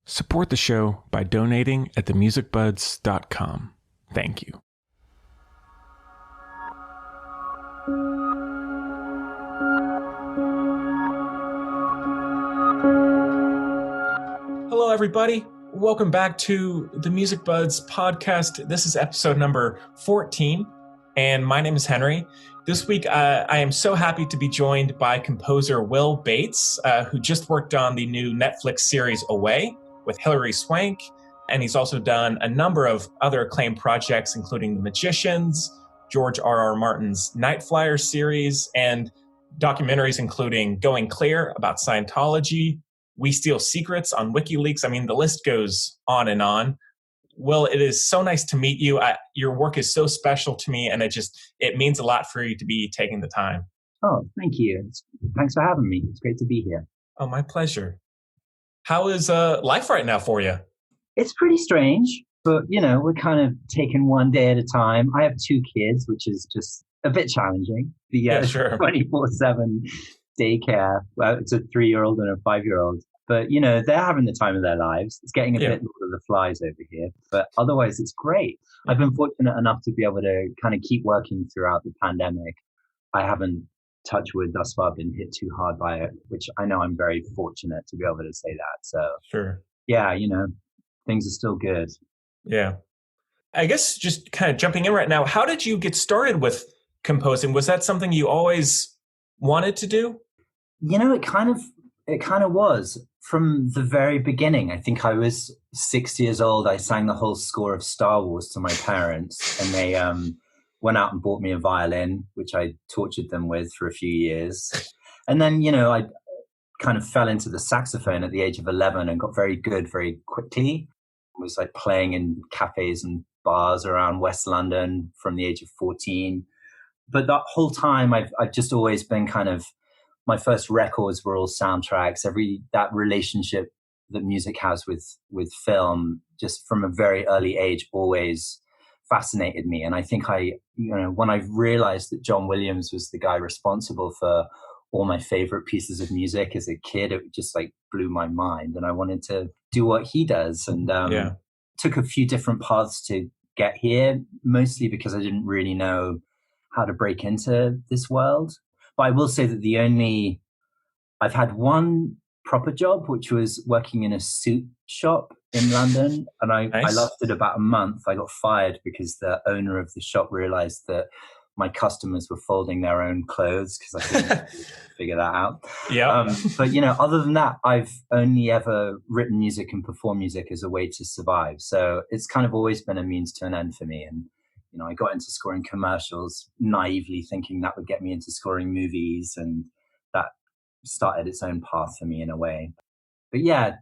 Support the show by donating at themusicbuds.com. Thank you. Hello, everybody. Welcome back to the Music Buds podcast. This is episode number 14, and my name is Henry. This week, I am so happy to be joined by composer Will Bates, who just worked on the new Netflix series Away with Hilary Swank, and he's also done a number of other acclaimed projects, including The Magicians, George R.R. Martin's Night Flyer series, and documentaries including Going Clear about Scientology, We Steal Secrets on WikiLeaks. I mean, the list goes on and on. Will, it is so nice to meet you. Your work is so special to me, and it means a lot for you to be taking the time. Oh, thank you. Thanks for having me. It's great to be here. Oh, my pleasure. How is life right now for you? It's pretty strange, but, we're kind of taking one day at a time. I have 2 kids, which is just a bit challenging. Sure. 24/7 daycare. Well, it's a 3-year-old and a 5-year-old. But, they're having the time of their lives. It's getting a bit Lord of the Flies over here. But otherwise, it's great. I've been fortunate enough to be able to kind of keep working throughout the pandemic. I haven't, touch wood, thus far been hit too hard by it, which I know I'm very fortunate to be able to say that. So, sure. Yeah, things are still good. Yeah. I guess just kind of jumping in right now, how did you get started with composing? Was that something you always wanted to do? It kind of was from the very beginning. I think I was 6 years old. I sang the whole score of Star Wars to my parents, and they went out and bought me a violin, which I tortured them with for a few years. And then, I kind of fell into the saxophone at the age of 11 and got very good very quickly. I was like playing in cafes and bars around West London from the age of 14. But that whole time I've just always been kind of, my first records were all soundtracks. That relationship that music has with film, just from a very early age, always fascinated me. And I think when I realized that John Williams was the guy responsible for all my favorite pieces of music as a kid, it just like blew my mind. And I wanted to do what he does. And took a few different paths to get here, mostly because I didn't really know how to break into this world. But I will say that I've had one proper job, which was working in a suit shop in London. And I lasted about a month. I got fired because the owner of the shop realized that my customers were folding their own clothes, because I couldn't figure that out. Yeah. But, other than that, I've only ever written music and performed music as a way to survive. So it's kind of always been a means to an end for me. And, I got into scoring commercials naively thinking that would get me into scoring movies, and that started its own path for me in a way. But yeah,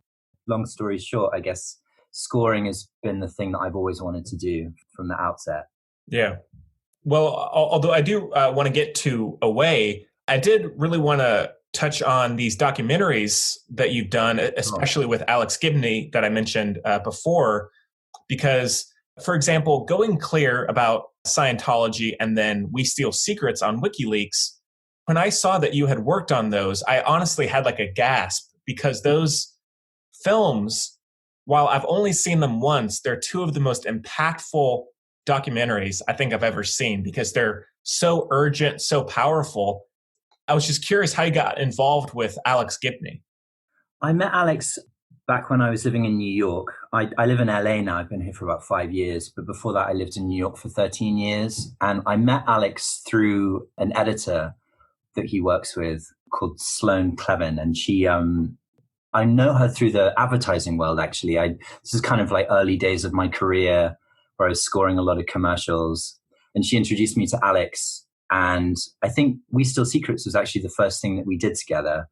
long story short, I guess scoring has been the thing that I've always wanted to do from the outset. Yeah. Well, although I do want to get to Away, I did really want to touch on these documentaries that you've done, especially with Alex Gibney that I mentioned before, because, for example, Going Clear about Scientology and then We Steal Secrets on WikiLeaks, when I saw that you had worked on those, I honestly had like a gasp, because those films, while I've only seen them once, they're 2 of the most impactful documentaries I think I've ever seen, because they're so urgent, so powerful. I was just curious how you got involved with Alex Gibney. I met Alex back when I was living in New York. I live in LA now. I've been here for about 5 years. But before that, I lived in New York for 13 years. And I met Alex through an editor that he works with called Sloane Clevin. And she, I know her through the advertising world, actually. This is kind of like early days of my career where I was scoring a lot of commercials. And she introduced me to Alex. And I think We Steal Secrets was actually the first thing that we did together.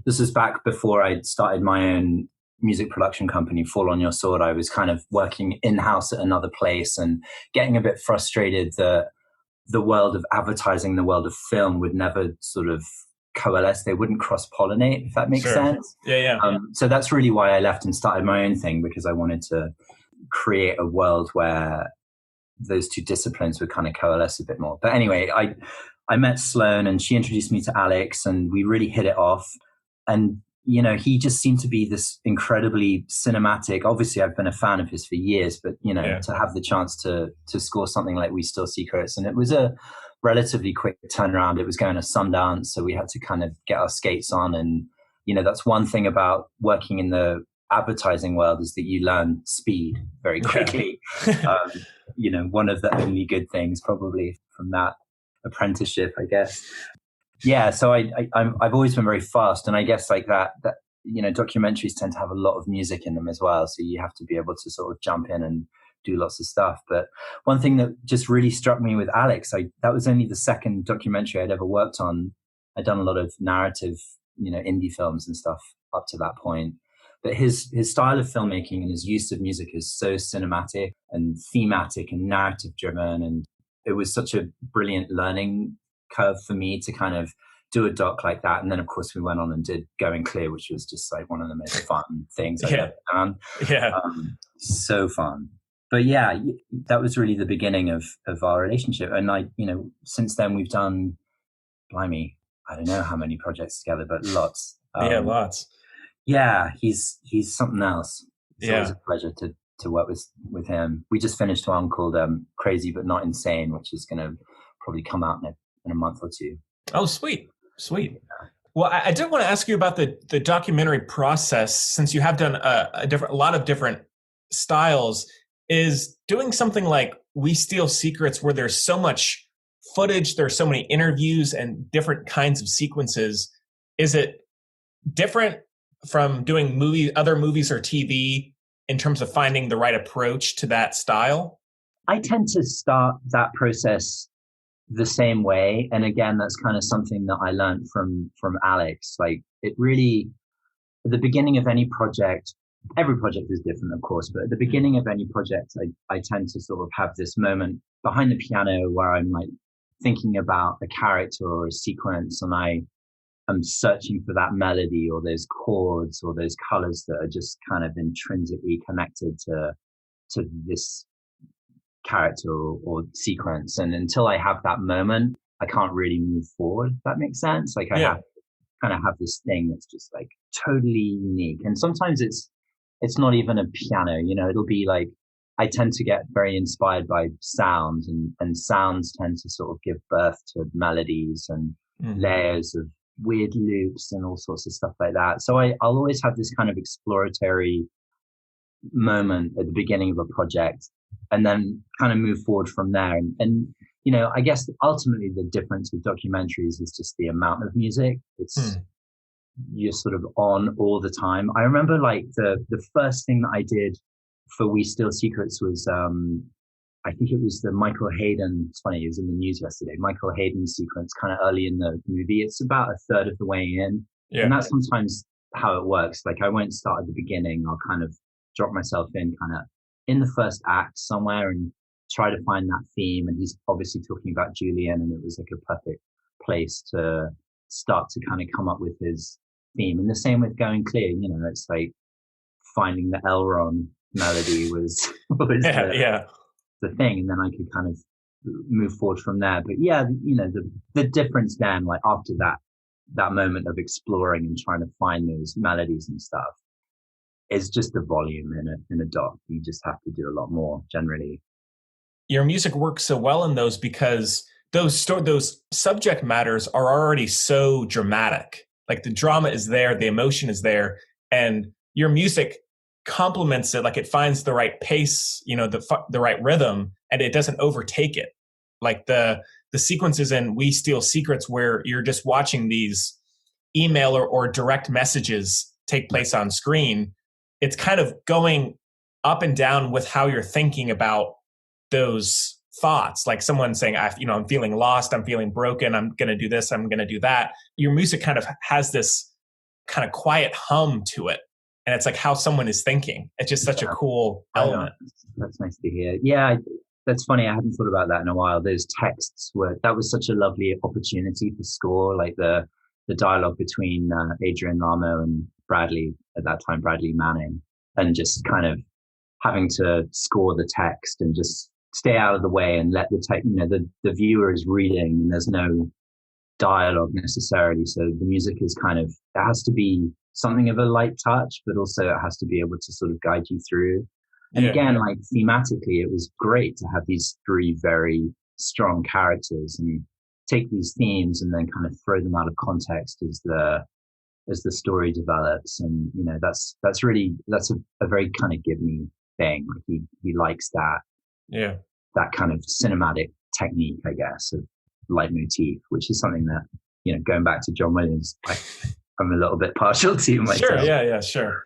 This was back before I'd started my own music production company, Fall on Your Sword. I was kind of working in-house at another place and getting a bit frustrated that the world of advertising, the world of film would never sort of coalesce. They wouldn't cross-pollinate, if that makes sense. Yeah. So that's really why I left and started my own thing, because I wanted to create a world where those 2 disciplines would kind of coalesce a bit more. But anyway, I met Sloane and she introduced me to Alex, and we really hit it off. And he just seemed to be this incredibly cinematic. Obviously, I've been a fan of his for years, but to have the chance to score something like We Still Secrets, and it was a relatively quick turnaround. It was going to Sundance, so we had to kind of get our skates on. And that's one thing about working in the advertising world, is that you learn speed very quickly. One of the only good things probably from that apprenticeship, I guess. Yeah, so I've always been very fast, and I guess like that documentaries tend to have a lot of music in them as well, so you have to be able to sort of jump in and do lots of stuff. But one thing that just really struck me with Alex, that was only the second documentary I'd ever worked on. I'd done a lot of narrative, indie films and stuff up to that point. But his style of filmmaking and his use of music is so cinematic and thematic and narrative driven, and it was such a brilliant learning curve for me to kind of do a doc like that. And then of course we went on and did Going Clear, which was just like one of the most fun things I've ever done. So fun. But yeah, that was really the beginning of our relationship. And since then we've done, blimey, I don't know how many projects together, but lots. Lots. Yeah, he's something else. It's always a pleasure to work with him. We just finished one called Crazy But Not Insane, which is going to probably come out in a month or two. Oh, sweet. Well, I did want to ask you about the documentary process, since you have done a lot of different styles. Is doing something like We Steal Secrets, where there's so much footage, there's so many interviews and different kinds of sequences, is it different from doing other movies or TV in terms of finding the right approach to that style? I tend to start that process the same way. And again, that's kind of something that I learned from Alex. Like, it really, at the beginning of any project, every project is different, of course, but at the beginning of any project, I tend to sort of have this moment behind the piano where I'm like thinking about a character or a sequence, and I'm searching for that melody or those chords or those colors that are just kind of intrinsically connected to this character or sequence. And until I have that moment, I can't really move forward, if that makes sense. Like, I have to kind of have this thing that's just like totally unique. And sometimes it's not even a piano, it'll be like, I tend to get very inspired by sounds, and sounds tend to sort of give birth to melodies and layers of weird loops and all sorts of stuff like that. So I'll always have this kind of exploratory moment at the beginning of a project, and then kind of move forward from there. And I guess ultimately the difference with documentaries is just the amount of music. It's you're sort of on all the time. I remember like the first thing that I did for We Still Secrets was I think it was the Michael Hayden. It's funny, it was in the news yesterday. Michael Hayden sequence, kind of early in the movie. It's about a third of the way in, and that's sometimes how it works. Like, I won't start at the beginning. I'll kind of drop myself in kind of in the first act somewhere and try to find that theme. And he's obviously talking about Julian, and it was like a perfect place to start to kind of come up with his theme. And the same with Going Clear. It's like finding the Elron melody was the thing, and then I could kind of move forward from there. But yeah, the difference then, like after that moment of exploring and trying to find those melodies and stuff, is just the volume in a doc. You just have to do a lot more generally. Your music works so well in those because those subject matters are already so dramatic. Like, the drama is there, the emotion is there, and your music complements it. Like, it finds the right pace, the right rhythm, and it doesn't overtake it. Like the sequences in We Steal Secrets, where you're just watching these email or direct messages take place on screen. It's kind of going up and down with how you're thinking about those thoughts. Like someone saying, I'm feeling lost, I'm feeling broken, I'm going to do this, I'm going to do that. Your music kind of has this kind of quiet hum to it. And it's like how someone is thinking. It's just such a cool element. That's nice to hear. Yeah, that's funny. I hadn't thought about that in a while. Those texts that was such a lovely opportunity for score, like the dialogue between Adrian Lamo and Bradley, at that time, Bradley Manning, and just kind of having to score the text and just stay out of the way and let the text, the viewer is reading and there's no dialogue necessarily. So the music is it has to be something of a light touch, but also it has to be able to sort of guide you through. And again, like thematically, it was great to have these three very strong characters and take these themes and then kind of throw them out of context as the story develops. And that's a very kind of Gibney thing. Like he likes that kind of cinematic technique, I guess, of leitmotif, which is something that going back to John Williams, I'm a little bit partial to myself. Sure, sure.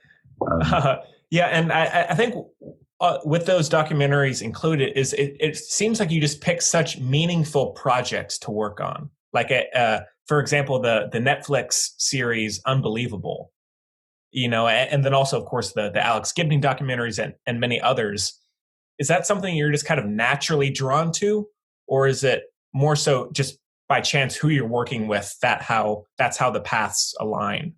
And I think with those documentaries included, it seems like you just pick such meaningful projects to work on. Like, for example, the Netflix series Unbelievable, and then also, of course, the Alex Gibney documentaries and many others. Is that something you're just kind of naturally drawn to, or is it more so just by chance who you're working with, that's how the paths align?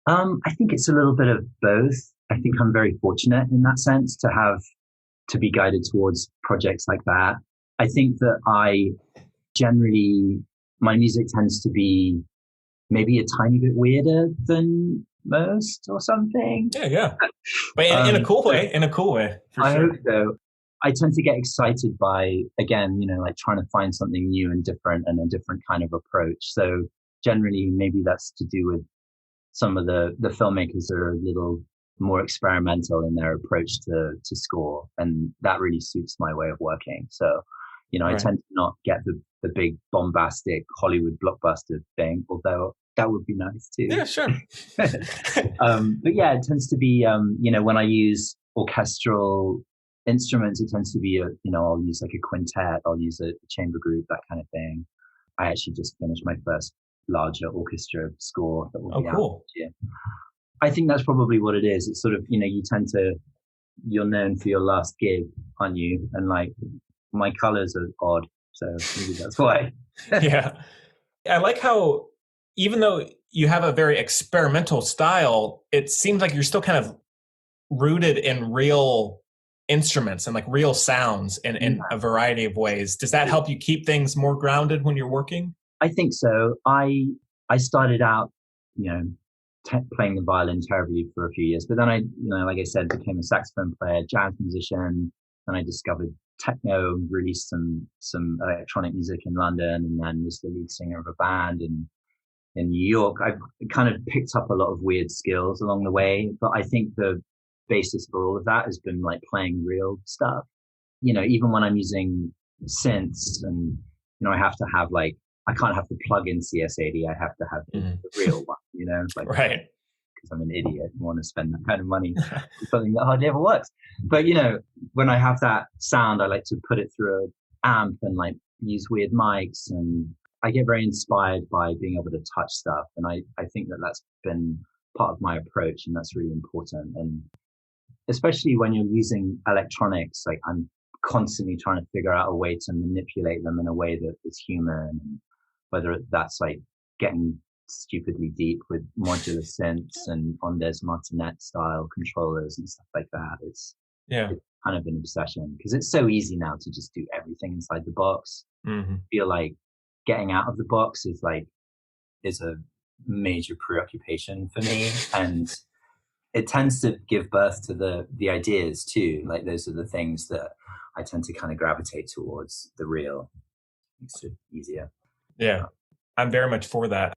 I think it's a little bit of both. I think I'm very fortunate in that sense to be guided towards projects like that. I think that my music tends to be maybe a tiny bit weirder than most or something. Yeah. But in a cool way, for I sure. hope so. I tend to get excited by, again, like trying to find something new and different and a different kind of approach. So generally, maybe that's to do with some of the filmmakers are a little more experimental in their approach to score. And that really suits my way of working. So, I tend to not get the big bombastic Hollywood blockbuster thing, although that would be nice too. Yeah, sure. But yeah, it tends to be, when I use orchestral instruments, it tends to be I'll use like a quintet, I'll use a chamber group, that kind of thing. I actually just finished my first larger orchestra score that will be out cool. next year. I think that's probably what it is. It's sort of, you're known for your last gig, aren't you? And like my colors are odd, so maybe that's why. Yeah. I like how even though you have a very experimental style, it seems like you're still kind of rooted in real instruments and like real sounds in a variety of ways. Does that help you keep things more grounded when you're working? I think so. I started out, playing the violin terribly for a few years, but then I, like I said, became a saxophone player, jazz musician. Then I discovered techno, released some electronic music in London, and then was the lead singer of a band in New York. I've kind of picked up a lot of weird skills along the way, but I think the basis for all of that has been like playing real stuff. Even when I'm using synths and, I have to have I can't have the plug-in CS80. I have to have the real one, right. Because I'm an idiot and want to spend that kind of money for something that hardly ever works. But, when I have that sound, I like to put it through an amp and use weird mics, and I get very inspired by being able to touch stuff. And I think that that's been part of my approach, and that's really important. And especially when you're using electronics, I'm constantly trying to figure out a way to manipulate them in a way that is human, and whether that's getting stupidly deep with modular synths and Ondes Martinet style controllers and stuff like that. It's kind of an obsession because it's so easy now to just do everything inside the box. I feel like getting out of the box is a major preoccupation for me, and it tends to give birth to the ideas too. Those are the things that I tend to kind of gravitate towards. The real makes it easier. Yeah, I'm very much for that.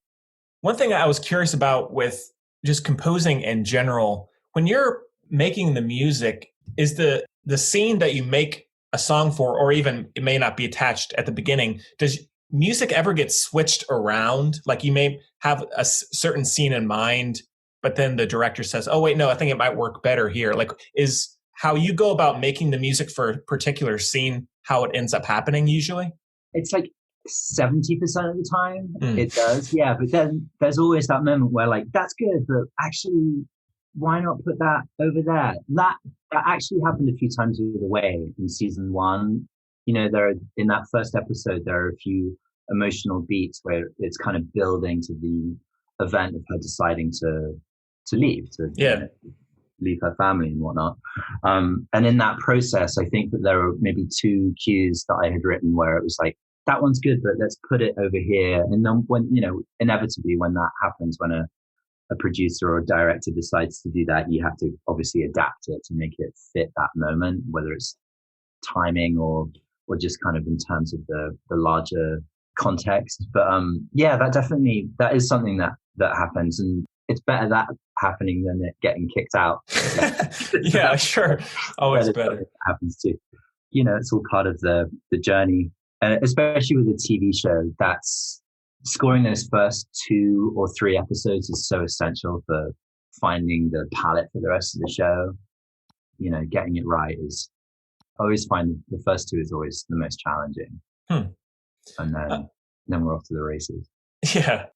One thing I was curious about with just composing in general, when you're making the music, is the scene that you make a song for, or even it may not be attached at the beginning, does music ever get switched around? Like you may have a certain scene in mind, but then the director says, oh, wait, no, I think it might work better here. Is how you go about making the music for a particular scene, how it ends up happening usually? It's 70% of the time it does, yeah. But then there's always that moment where that's good, but actually, why not put that over there? That actually happened a few times with Away in season 1. There in that first episode, there are a few emotional beats where it's kind of building to the event of her deciding to leave, leave her family and whatnot. And in that process, I think that there were maybe 2 cues that I had written where it was that one's good, but let's put it over here. And then when, inevitably when that happens, when a producer or a director decides to do that, you have to obviously adapt it to make it fit that moment, whether it's timing or just kind of in terms of the larger context. But yeah, that is something that happens, and it's better that happening than it getting kicked out. Yeah, sure. Always better. Happens too. It's all part of the journey, and especially with a TV show, that's scoring those first 2 or 3 episodes is so essential for finding the palette for the rest of the show. Getting it right is, I always find the first 2 is always the most challenging. And then we're off to the races. Yeah.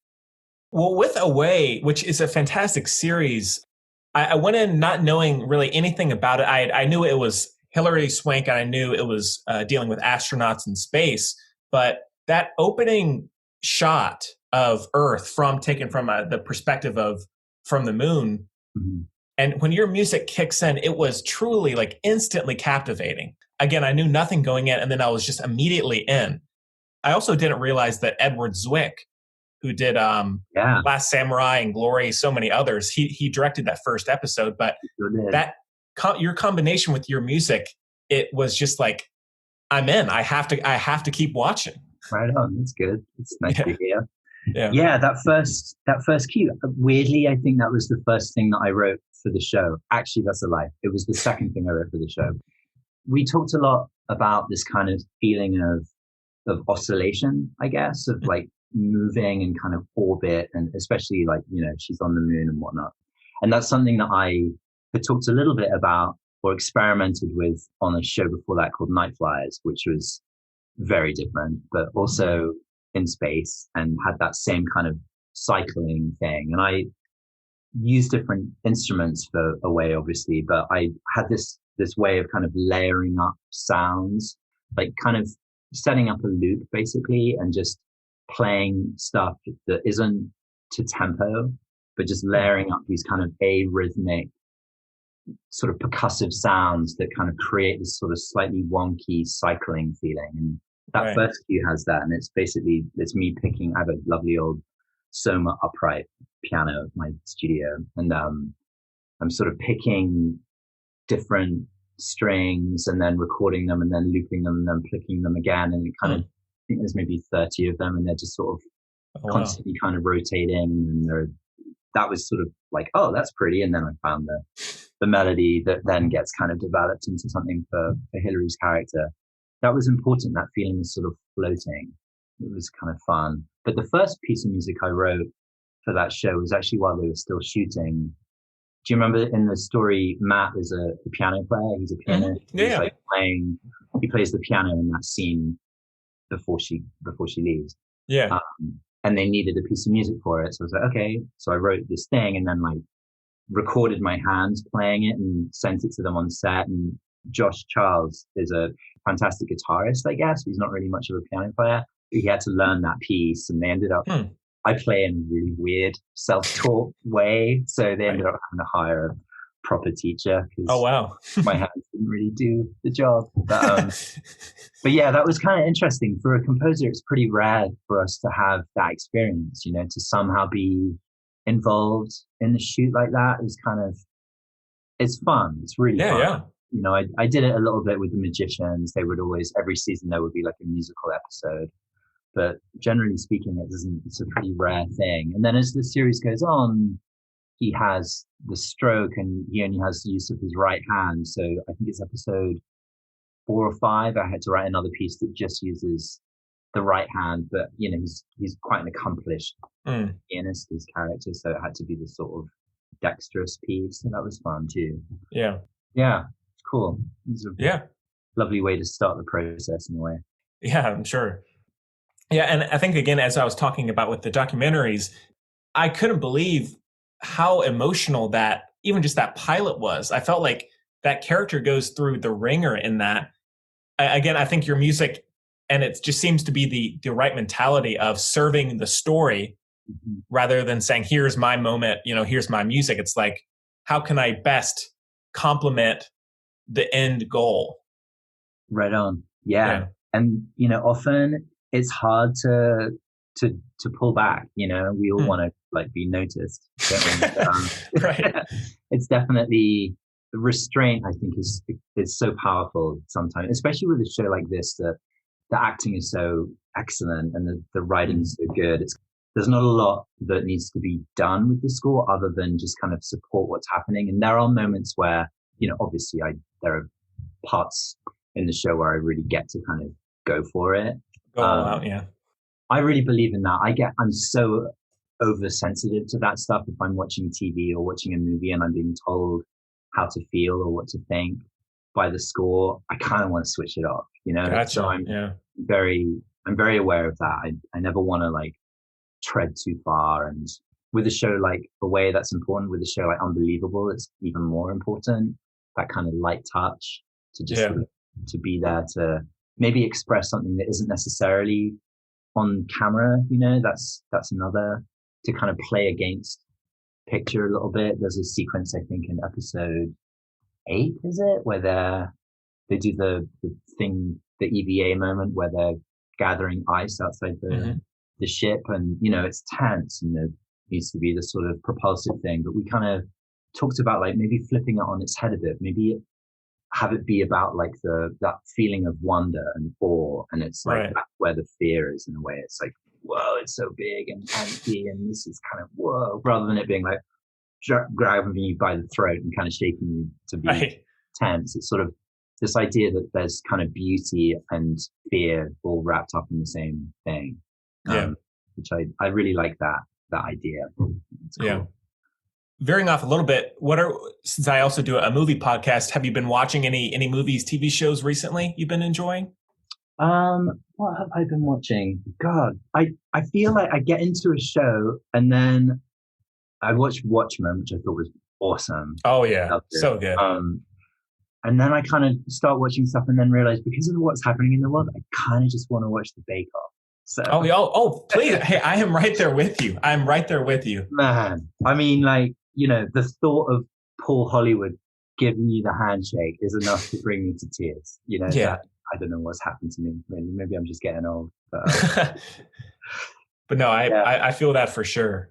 Well, with Away, which is a fantastic series, I went in not knowing really anything about it. I knew it was Hilary Swank, and I knew it was dealing with astronauts in space. But that opening shot of Earth taken from the perspective from the moon, and when your music kicks in, it was truly like instantly captivating. Again, I knew nothing going in, and then I was just immediately in. I also didn't realize that Edward Zwick, who did Last Samurai and Glory, so many others, he directed that first episode. But your combination with your music, it was just like, I'm in. I have to keep watching. Right on. That's good. It's nice to hear. Yeah. That first cue. Weirdly, I think that was the first thing that I wrote for the show. Actually, that's a lie. It was the second thing I wrote for the show. We talked a lot about this kind of feeling of oscillation, I guess, of like moving and kind of orbit, and especially like, she's on the moon and whatnot. And that's something that I had talked a little bit about or experimented with on a show before that called Night Flyers, which was very different, but also in space and had that same kind of cycling thing. And I used different instruments for Away, obviously, but I had this way of kind of layering up sounds, like kind of setting up a loop basically, and just playing stuff that isn't to tempo, but just layering up these kind of arrhythmic sort of percussive sounds that kind of create this sort of slightly wonky cycling feeling. And that first cue has that, and it's me picking. I have a lovely old Soma upright piano at my studio, and I'm sort of picking different strings and then recording them and then looping them and then picking them again, and it kind of, I think there's maybe 30 of them, and they're just sort of constantly kind of rotating, and that was sort of like, oh, that's pretty. And then I found the melody that then gets kind of developed into something for Hilary's character. That was important, that feeling of sort of floating. It was kind of fun. But the first piece of music I wrote for that show was actually while they were still shooting. Do you remember in the story, Matt is a piano player? He's a pianist. He plays the piano in that scene before she leaves. Yeah. And they needed a piece of music for it. So I was like, okay. So I wrote this thing and then like recorded my hands playing it and sent it to them on set. And Josh Charles is a fantastic guitarist, I guess. He's not really much of a piano player. He had to learn that piece, and they ended up, I play in a really weird self-taught way. So they ended up having to hire a proper teacher. Oh, wow. My hands didn't really do the job. But yeah, that was kind of interesting. For a composer, it's pretty rare for us to have that experience, to somehow be involved in the shoot like that. It's fun. It's really fun. Yeah. I did it a little bit with the Magicians. They would always, every season there would be like a musical episode. But generally speaking, it's a pretty rare thing. And then as the series goes on, he has the stroke and he only has use of his right hand. So I think it's episode 4 or 5. I had to write another piece that just uses the right hand, but he's quite an accomplished pianist, his character. So it had to be the sort of dexterous piece. And that was fun too. Yeah. Yeah. It's cool. It's a lovely way to start the process in a way. Yeah, I'm sure. Yeah, and I think, again, as I was talking about with the documentaries, I couldn't believe how emotional that, even just that pilot was. I felt like that character goes through the ringer in that. Again, I think your music, and it just seems to be the right mentality of serving the story rather than saying, here's my moment, here's my music. It's like, how can I best complement the end goal? Right on. Yeah. And, often it's hard to to pull back. You know, we all want to like be noticed, don't we? Right. It's definitely the restraint. I think is so powerful sometimes, especially with a show like this. That the acting is so excellent and the writing is so good. There's not a lot that needs to be done with the score other than just kind of support what's happening. And there are moments where, you know, obviously there are parts in the show where I really get to kind of go for it. Go all out, yeah. I really believe in that. I'm so oversensitive to that stuff. If I'm watching TV or watching a movie and I'm being told how to feel or what to think by the score, I kind of want to switch it off, you know? Gotcha. So I'm very aware of that. I never want to like tread too far. And with a show like The Way, that's important. With a show like Unbelievable, it's even more important. That kind of light touch to just to be there to maybe express something that isn't necessarily on camera. You know, that's another, to kind of play against picture a little bit. There's a sequence, I think, in episode 8, is it, where they do the thing, the EVA moment where they're gathering ice outside the ship, and you know it's tense and there needs to be this sort of propulsive thing, but we kind of talked about like maybe flipping it on its head a bit, maybe have it be about like that feeling of wonder and awe, and it's like that's where the fear is in a way. It's like, whoa, it's so big and empty, and this is kind of whoa, rather than it being like grabbing you by the throat and kind of shaking you to be tense. It's sort of this idea that there's kind of beauty and fear all wrapped up in the same thing. Which I really like that idea. It's cool. Yeah. Veering off a little bit, since I also do a movie podcast, have you been watching any movies, TV shows recently you've been enjoying? What have I been watching? God, I feel like I get into a show and then I watched Watchmen, which I thought was awesome. Oh yeah, so good. And then I kind of start watching stuff and then realize because of what's happening in the world, I kind of just want to watch the Bake Off. So. Oh, please. Hey, I am right there with you. I'm right there with you. Man, I mean, like, you know, the thought of Paul Hollywood giving you the handshake is enough to bring me to tears. You know, I don't know what's happened to me. Maybe I'm just getting old. But, but no, I feel that for sure.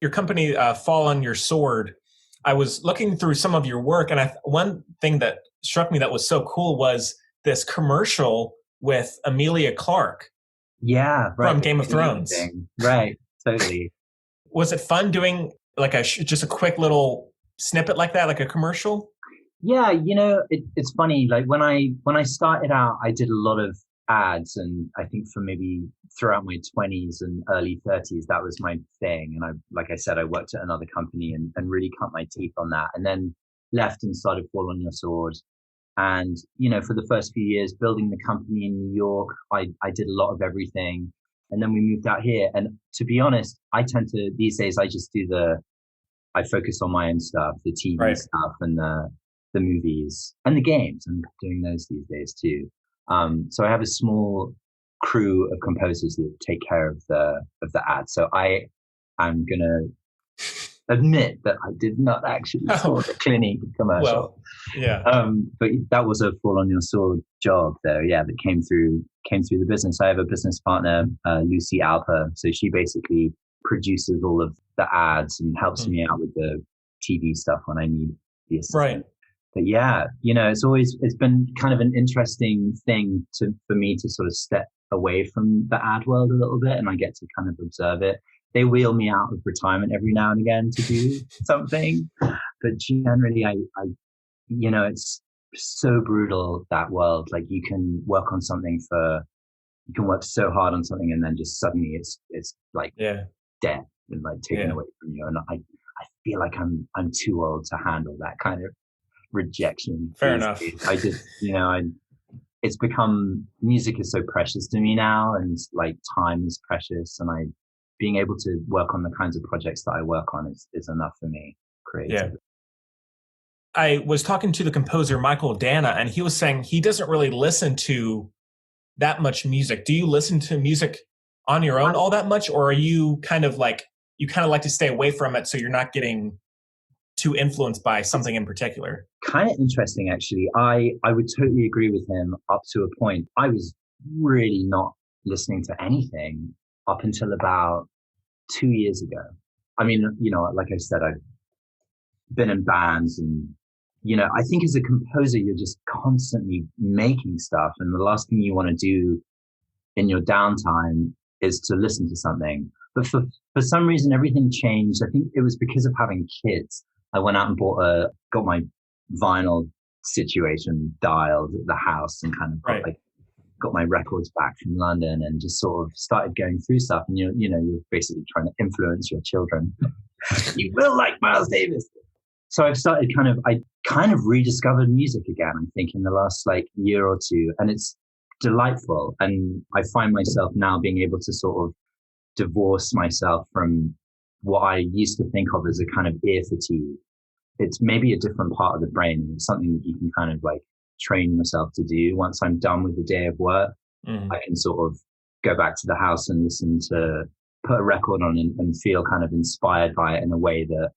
Your company, Fall on Your Sword, I was looking through some of your work, and one thing that struck me that was so cool was this commercial with Emilia Clarke. Yeah, right. From Game of Thrones. Right, totally. Was it fun doing like just a quick little snippet like that, like a commercial? Yeah, you know, it's funny. Like when I started out, I did a lot of ads, and I think for maybe throughout my 20s and early 30s, that was my thing. And like I said, I worked at another company and really cut my teeth on that, and then left and started Fall on Your Sword. And, you know, for the first few years building the company in New York, I did a lot of everything. And then we moved out here. And to be honest, I tend to, these days, I just I focus on my own stuff, the TV stuff and the movies and the games. I'm doing those these days too. So I have a small crew of composers that take care of the ad. So I'm going to admit that I did not actually score the Clinique commercial. Well, yeah. But that was a Fall on Your Sword job though. Yeah. That came through the business. I have a business partner, Lucy Alper. So she basically produces all of the ads and helps me out with the TV stuff when I need the assistance. Right. But yeah, you know, it's been kind of an interesting thing for me to sort of step away from the ad world a little bit, and I get to kind of observe it. They wheel me out of retirement every now and again to do something, but generally I, you know, it's so brutal, that world. Like you can work so hard on something and then just suddenly it's like death and like taken away from you. And I feel like I'm too old to handle that kind of rejection. Fair enough. I just, you know, it's become, music is so precious to me now, and like time is precious, and being able to work on the kinds of projects that I work on is enough for me creatively. Yeah. I was talking to the composer Michael Dana, and he was saying he doesn't really listen to that much music. Do you listen to music on your own all that much, or are you kind of like to stay away from it so you're not getting too influenced by something in particular? Kind of interesting, actually. I would totally agree with him up to a point. I was really not listening to anything up until about 2 years ago. I mean, like I said, I've been in bands and, I think as a composer, you're just constantly making stuff. And the last thing you want to do in your downtime is to listen to something. But for some reason, everything changed. I think it was because of having kids. I went out and got my vinyl situation dialed at the house and kind of got my records back from London and just sort of started going through stuff. And you're basically trying to influence your children. You will like Miles Davis. So I kind of rediscovered music again, I think, in the last year or two. And it's delightful. And I find myself now being able to sort of divorce myself from what I used to think of as a kind of ear fatigue. It's maybe a different part of the brain. It's something that you can kind of train yourself to do. Once I'm done with the day of work, I can sort of go back to the house and put a record on and feel kind of inspired by it in a way that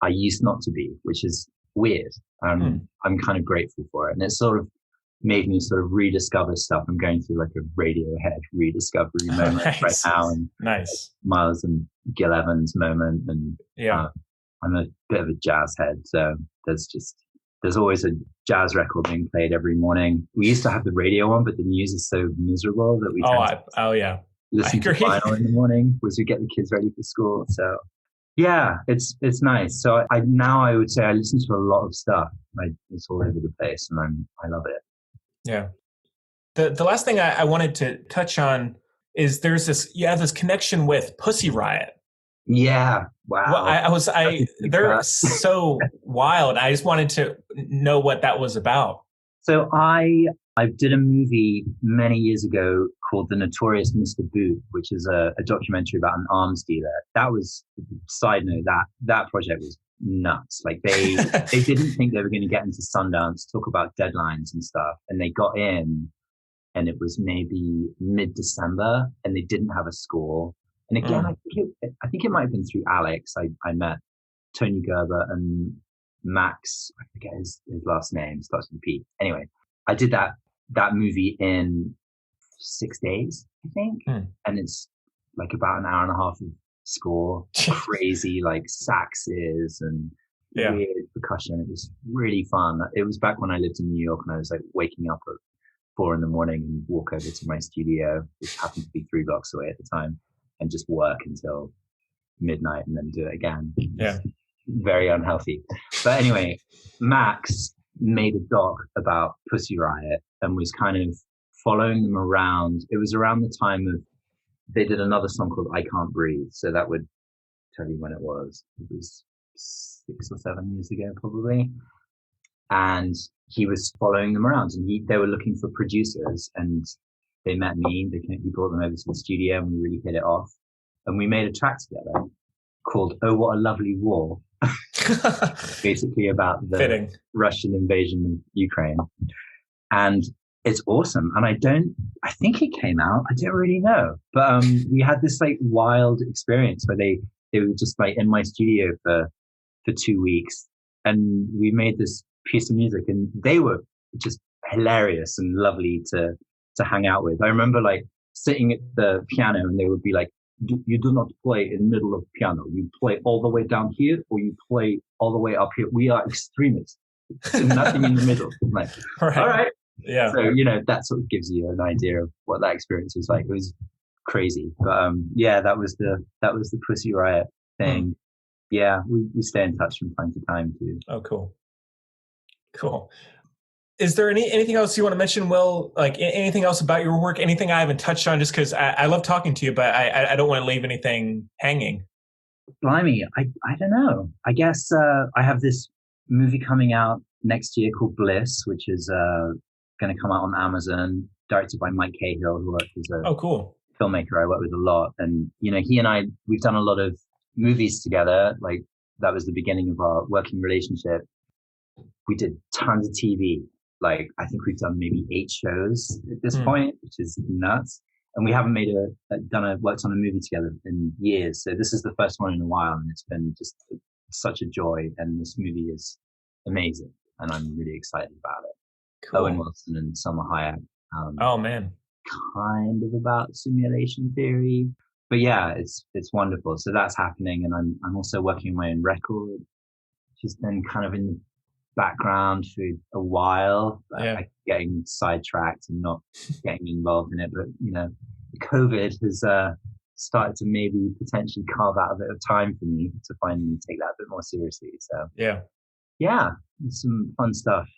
I used not to be, which is weird. I'm kind of grateful for it. And it's sort of made me sort of rediscover stuff. I'm going through a Radiohead rediscovery moment right now. And Miles and Gil Evans moment. And I'm a bit of a jazz head. So there's always a jazz record being played every morning. We used to have the radio on, but the news is so miserable that we listen to vinyl in the morning as we get the kids ready for school. So yeah, it's nice. So I would say I listen to a lot of stuff. It's all over the place, and I love it. Yeah. The last thing I wanted to touch on is there's this connection with Pussy Riot. Yeah. Wow. Well, they're so wild. I just wanted to know what that was about. So I did a movie many years ago called The Notorious Mr. Boot, which is a documentary about an arms dealer. That was, side note, that project was nuts. They didn't think they were going to get into Sundance, talk about deadlines and stuff. And they got in, and it was maybe mid-December, and they didn't have a score. And again, I think it might have been through Alex. I met Tony Gerber and Max, I forget his last name, starts with a P. Anyway, I did that movie in 6 days, I think. And it's about an hour and a half of score, crazy saxes and weird percussion. It was really fun. It was back when I lived in New York, and I was waking up at 4 a.m. and walk over to my studio, which happened to be 3 blocks away at the time, and just work until midnight and then do it again. Yeah. Very unhealthy. But anyway, Max made a doc about Pussy Riot and was kind of following them around. It was around the time of, they did another song called I Can't Breathe. So that would tell you when it was. It was 6 or 7 years ago, probably. And he was following them around, and they were looking for producers, and they met me. He brought them over to the studio, and we really hit it off. And we made a track together called "Oh What a Lovely War," basically about the Russian invasion of Ukraine. And it's awesome. And I think it came out. I don't really know, but we had this wild experience where they were just in my studio for 2 weeks, and we made this piece of music, and they were just hilarious and lovely to hang out with. I remember sitting at the piano, and they would be like, you do not play in the middle of the piano. You play all the way down here, or you play all the way up here. We are extremists. So nothing in the middle. I'm like, all right. Yeah. So, that sort of gives you an idea of what that experience was like. It was crazy. But that was the Pussy Riot thing. Yeah, we stay in touch from time to time too. Oh, cool. Is there anything else you want to mention, Will? Anything else about your work? Anything I haven't touched on? Just because I love talking to you, but I don't want to leave anything hanging. Blimey, I don't know. I guess I have this movie coming out next year called Bliss, which is going to come out on Amazon, directed by Mike Cahill, who is a filmmaker I work with a lot. And he and I, we've done a lot of movies together. That was the beginning of our working relationship. We did tons of TV. I think we've done maybe 8 shows at this point, which is nuts. And we haven't worked on a movie together in years. So this is the first one in a while, and it's been just such a joy. And this movie is amazing, and I'm really excited about it. Cool. Owen Wilson and Salma Hayek. Oh man, kind of about simulation theory. But yeah, it's wonderful. So that's happening, and I'm also working on my own record, which has been kind of in the background for a while. Yeah. I getting sidetracked and not getting involved in it. But COVID has started to maybe potentially carve out a bit of time for me to finally take that a bit more seriously. So yeah, some fun stuff.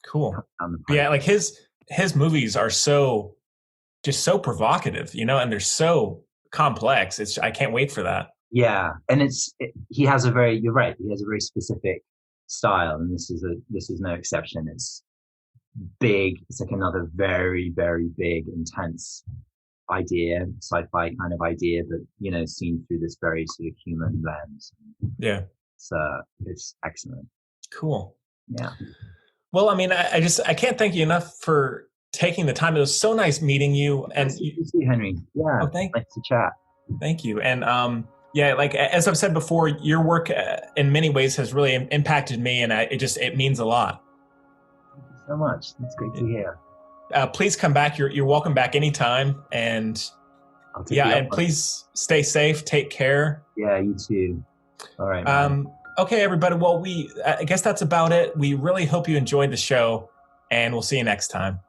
Cool. Yeah, like his movies are so provocative, and they're so complex. I can't wait for that. Yeah, and he has you're right, he has a very specific style, and this is no exception. It's big. It's like another very, very big, intense idea, sci-fi kind of idea, but seen through this very sort of human lens. Yeah, it's excellent. Cool. Yeah. Well, I mean, I can't thank you enough for taking the time. It was so nice meeting you. And nice to see you, Henry. Yeah, nice to chat. Thank you. And yeah, like as I've said before, your work in many ways has really impacted me, and it means a lot. Thank you so much. That's great to hear. Please come back. You're welcome back anytime. And and please stay safe. Take care. Yeah, you too. All right. Man. Okay, everybody. Well, I guess that's about it. We really hope you enjoyed the show, and we'll see you next time.